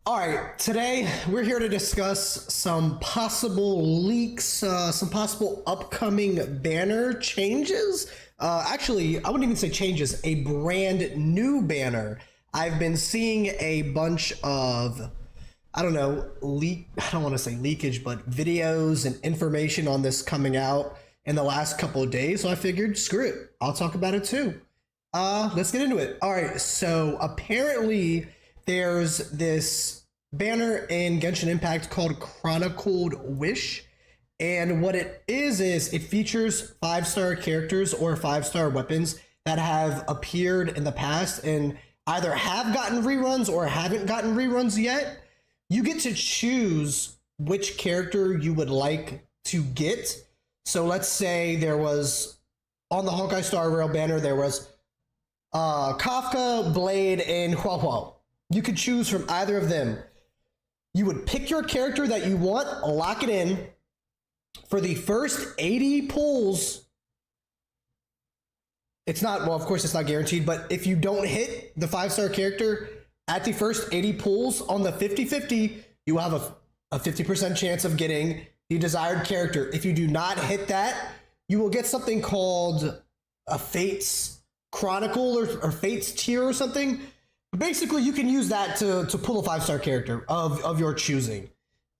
All right, today we're here to discuss some possible leaks, some possible upcoming banner changes. Actually, I wouldn't even say changes, a brand new banner. I've been seeing a bunch of, I don't know, I don't want to say leakage, but videos and information on this coming out in the last couple of days. So I figured, screw it, I'll talk about it too. Let's get into it. All right, so apparently there's this banner in Genshin Impact called Chronicled Wish. And what it is it features 5-star characters or 5-star weapons that have appeared in the past and either have gotten reruns or haven't gotten reruns yet. You get to choose which character you would like to get. So let's say there was, on the Honkai Star Rail banner, there was Kafka, Blade, and Hua. You could choose from either of them. You would pick your character that you want, lock it in. For the first 80 pulls, it's not, well, of course it's not guaranteed, but if you don't hit the 5-star character at the first 80 pulls on the 50-50, you will have a 50% chance of getting the desired character. If you do not hit that, you will get something called a Fates Chronicle or Fates tier or something. Basically, you can use that to pull a 5-star character of your choosing.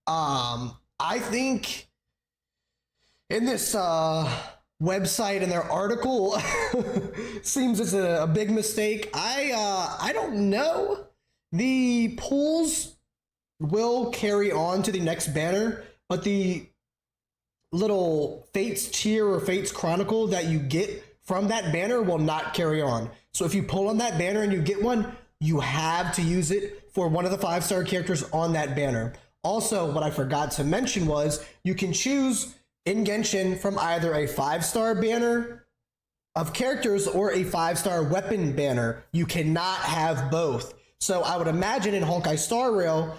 I think in this website and their article seems it's a big mistake. I don't know. The pulls will carry on to the next banner, but the little Fates tier or Fates Chronicle that you get from that banner will not carry on. So if you pull on that banner and you get one, you have to use it for one of the 5-star characters on that banner. Also, what I forgot to mention was you can choose in Genshin from either a 5-star banner of characters or a 5-star weapon banner. You cannot have both. So I would imagine in Honkai Star Rail,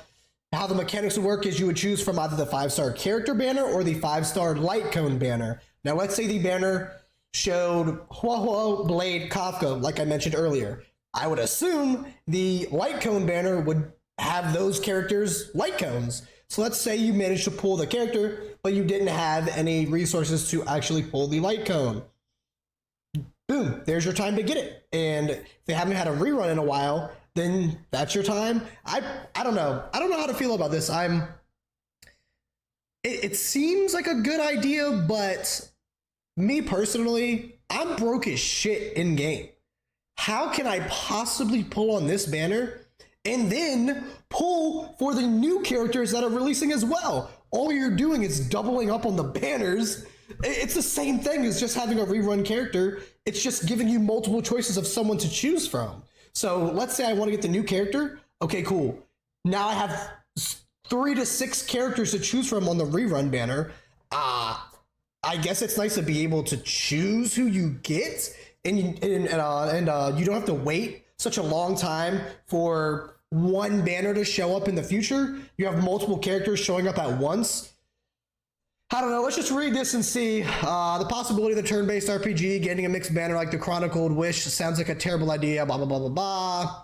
how the mechanics would work is you would choose from either the 5-star character banner or the 5-star light cone banner. Now let's say the banner showed Hua, Blade, Kafka, like I mentioned earlier. I would assume the light cone banner would have those characters light cones. So let's say you managed to pull the character, but you didn't have any resources to actually pull the light cone. Boom, there's your time to get it. And if they haven't had a rerun in a while, then that's your time. I don't know. I don't know how to feel about this. It seems like a good idea, but me personally, I'm broke as shit in game. How can I possibly pull on this banner and then pull for the new characters that are releasing as well? All you're doing is doubling up on the banners. It's the same thing as just having a rerun character. It's just giving you multiple choices of someone to choose from. So let's say I want to get the new character. Okay, cool. Now I have 3 to 6 characters to choose from on the rerun banner. I guess it's nice to be able to choose who you get. And you don't have to wait such a long time for one banner to show up in the future. You have multiple characters showing up at once. I don't know. Let's just read this and see. The possibility of the turn-based RPG getting a mixed banner like the Chronicled Wish sounds like a terrible idea. Blah, blah, blah, blah, blah.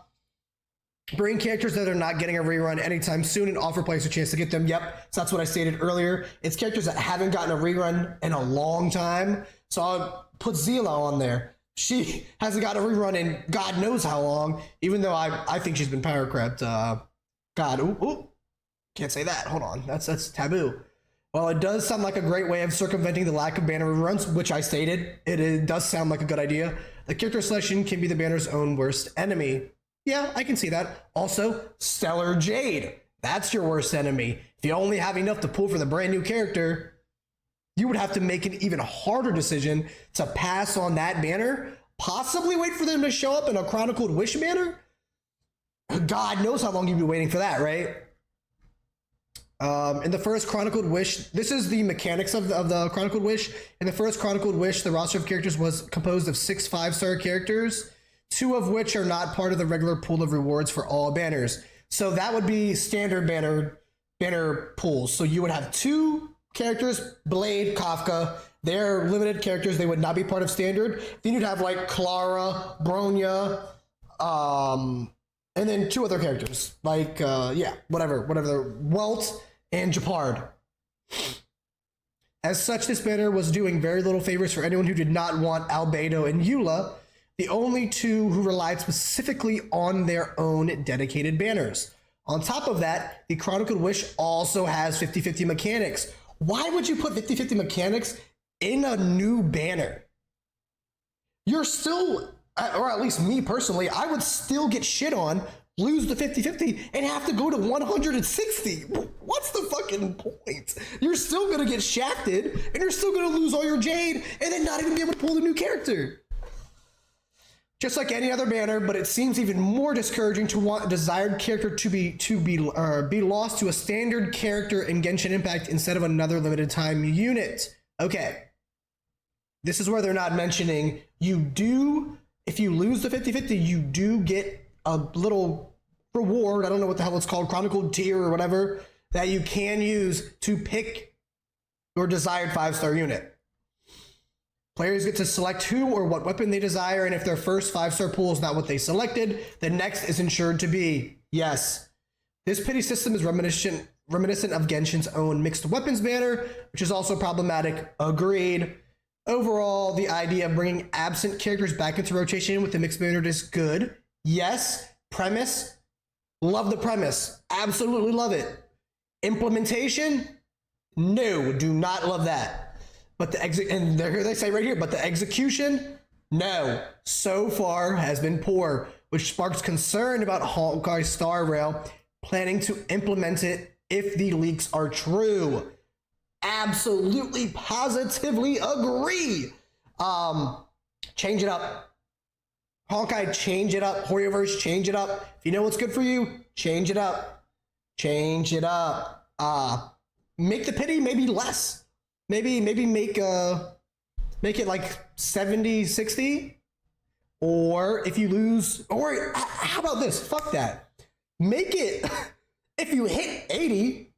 Bring characters that are not getting a rerun anytime soon and offer players a chance to get them. Yep, so that's what I stated earlier. It's characters that haven't gotten a rerun in a long time. So I'll put Zila on there. She hasn't got a rerun in God knows how long, even though I think she's been power crept. Ooh, can't say that. Hold on, that's taboo. Well, it does sound like a great way of circumventing the lack of banner reruns, which I stated. It does sound like a good idea. The character selection can be the banner's own worst enemy. Yeah, I can see that. Also, Stellar Jade. That's your worst enemy. If you only have enough to pull for the brand new character, you would have to make an even harder decision to pass on that banner, possibly wait for them to show up in a Chronicled Wish banner. God knows how long you'd be waiting for that, right? In the first Chronicled Wish, this is the mechanics of the Chronicled Wish. In the first Chronicled Wish, the roster of characters was composed of 6 5-star characters, 2 of which are not part of the regular pool of rewards for all banners. So that would be standard banner pools. So you would have 2 characters, Blade, Kafka. They're limited characters. They would not be part of standard. Then you'd have like Clara, Bronya, And then 2 other characters, like, yeah, whatever, Welt and Japard. As such, this banner was doing very little favors for anyone who did not want Albedo and Eula, the only 2 who relied specifically on their own dedicated banners. On top of that, the Chronicled Wish also has 50-50 mechanics. Why would you put 50-50 mechanics in a new banner? You're still, or at least me personally, I would still get shit on, lose the 50-50, and have to go to 160. What's the fucking point? You're still gonna get shafted, and you're still gonna lose all your Jade, and then not even be able to pull the new character. Just like any other banner, but it seems even more discouraging to want a desired character to be lost to a standard character in Genshin Impact instead of another limited time unit. Okay. This is where they're not mentioning you do, if you lose the 50-50, you do get a little reward. I don't know what the hell it's called, Chronicled tier or whatever, that you can use to pick your desired 5-star unit. Players get to select who or what weapon they desire, and if their first 5-star pool is not what they selected, the next is ensured to be. Yes. This pity system is reminiscent of Genshin's own mixed weapons banner, which is also problematic. Agreed. Overall, the idea of bringing absent characters back into rotation with the mixed banner is good. Yes. Premise. Love the premise. Absolutely love it. Implementation? No, do not love that. But and they say right here, but the execution, no, so far has been poor, which sparks concern about Honkai Star Rail planning to implement it if the leaks are true. Absolutely, positively agree. Change it up. Honkai, change it up. Horioverse, change it up. If you know what's good for you, change it up. Change it up. Make the pity maybe less. Maybe make it like 70-60, or if you lose, or how about this? Fuck that. Make it, if you hit 80,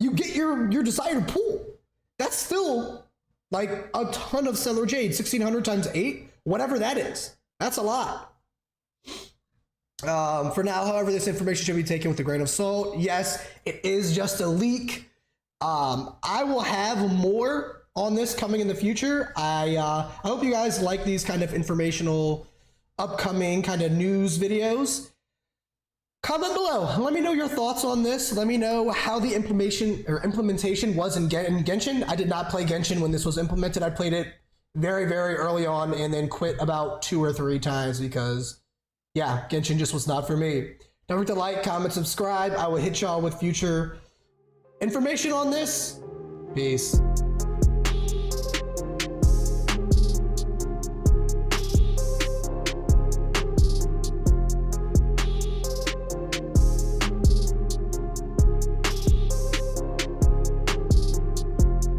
you get your desired pool. That's still like a ton of Stellar Jade. 1600 times 8, whatever that is. That's a lot. For now, however, this information should be taken with a grain of salt. Yes, it is just a leak. I will have more on this coming in the future. I hope you guys like these kind of informational, upcoming kind of news videos. Comment below. Let me know your thoughts on this. Let me know how the implementation was in Genshin. I did not play Genshin when this was implemented. I played it very, very early on and then quit about 2 or 3 times because, yeah, Genshin just was not for me. Don't forget to like, comment, subscribe. I will hit y'all with future information on this. Peace.